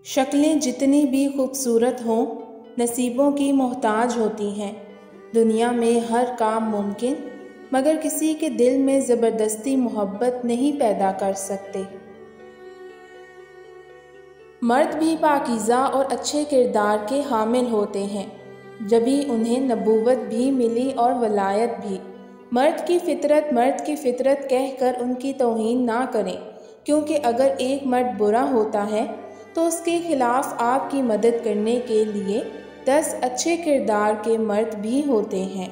शक्लें जितनी भी खूबसूरत हों, नसीबों की मोहताज होती हैं। दुनिया में हर काम मुमकिन, मगर किसी के दिल में ज़बरदस्ती मोहब्बत नहीं पैदा कर सकते। मर्द भी पाकीज़ा और अच्छे किरदार के हामिल होते हैं, जभी उन्हें नबूवत भी मिली और वलायत भी। मर्द की फ़ितरत कहकर उनकी तौहीन ना करें, क्योंकि अगर एक मर्द बुरा होता है तो उसके खिलाफ आपकी मदद करने के लिए 10 अच्छे किरदार के मर्द भी होते हैं।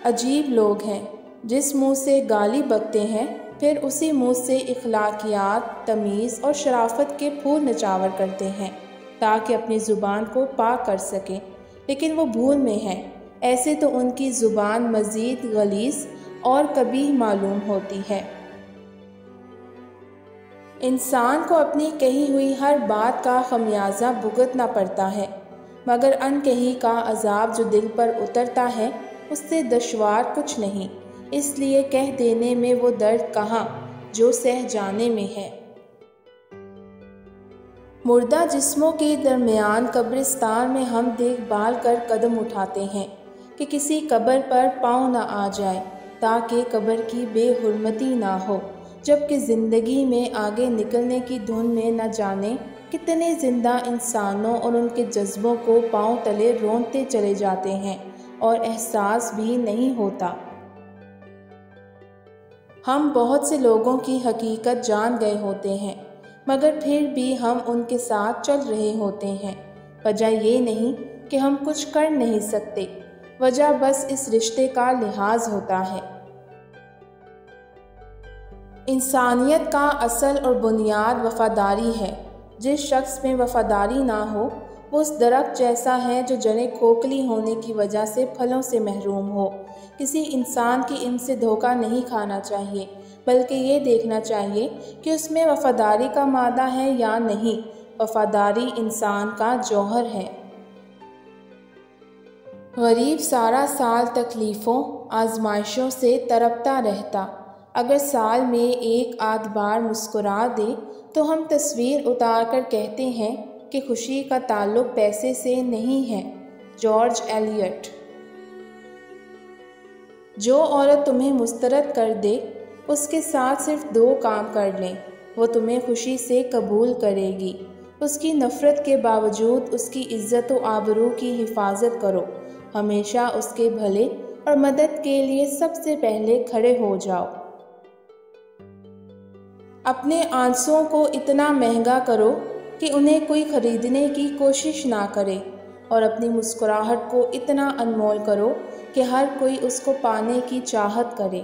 अजीब लोग हैं, जिस मुंह से गाली बकते हैं फिर उसी मुंह से इखलाकियात, तमीज़ और शराफत के फूल निचावर करते हैं ताकि अपनी ज़ुबान को पाक कर सकें, लेकिन वो भूल में हैं। ऐसे तो उनकी ज़ुबान मज़ीद गलीज़ और कबीह मालूम होती है। इंसान को अपनी कही हुई हर बात का खमियाजा भुगतना पड़ता है, मगर अनकही का अजाब जो दिल पर उतरता है उससे दुश्वार कुछ नहीं। इसलिए कह देने में वो दर्द कहाँ जो सह जाने में है। मुर्दा जिस्मों के दरमियान कब्रिस्तान में हम देखभाल कर कदम उठाते हैं कि किसी कब्र पर पाँव न आ जाए, ताकि कब्र की बेहुरमती ना हो। जबकि ज़िंदगी में आगे निकलने की धुन में न जाने कितने ज़िंदा इंसानों और उनके जज्बों को पांव तले रोंदते चले जाते हैं और एहसास भी नहीं होता। हम बहुत से लोगों की हकीकत जान गए होते हैं, मगर फिर भी हम उनके साथ चल रहे होते हैं। वजह ये नहीं कि हम कुछ कर नहीं सकते, वजह बस इस रिश्ते का लिहाज होता है। इंसानियत का असल और बुनियाद वफ़ादारी है। जिस शख्स में वफ़ादारी ना हो वो उस दरख्त जैसा है जो जड़ें खोखली होने की वजह से फलों से महरूम हो। किसी इंसान की इल्म से धोखा नहीं खाना चाहिए, बल्कि ये देखना चाहिए कि उसमें वफ़ादारी का मादा है या नहीं। वफ़ादारी इंसान का जौहर है। गरीब सारा साल तकलीफ़ों आजमाइशों से तड़पता रहता, अगर साल में एक आध बार मुस्कुरा दे तो हम तस्वीर उतार कर कहते हैं कि खुशी का ताल्लुक पैसे से नहीं है। George Eliot. जो औरत तुम्हें मुस्तरद कर दे उसके साथ सिर्फ 2 काम कर लें, वो तुम्हें खुशी से कबूल करेगी। उसकी नफ़रत के बावजूद उसकी इज़्ज़त व आबरू की हिफाजत करो। हमेशा उसके भले और मदद के लिए सबसे पहले खड़े हो जाओ। अपने आंसुओं को इतना महंगा करो कि उन्हें कोई ख़रीदने की कोशिश ना करे, और अपनी मुस्कुराहट को इतना अनमोल करो कि हर कोई उसको पाने की चाहत करे।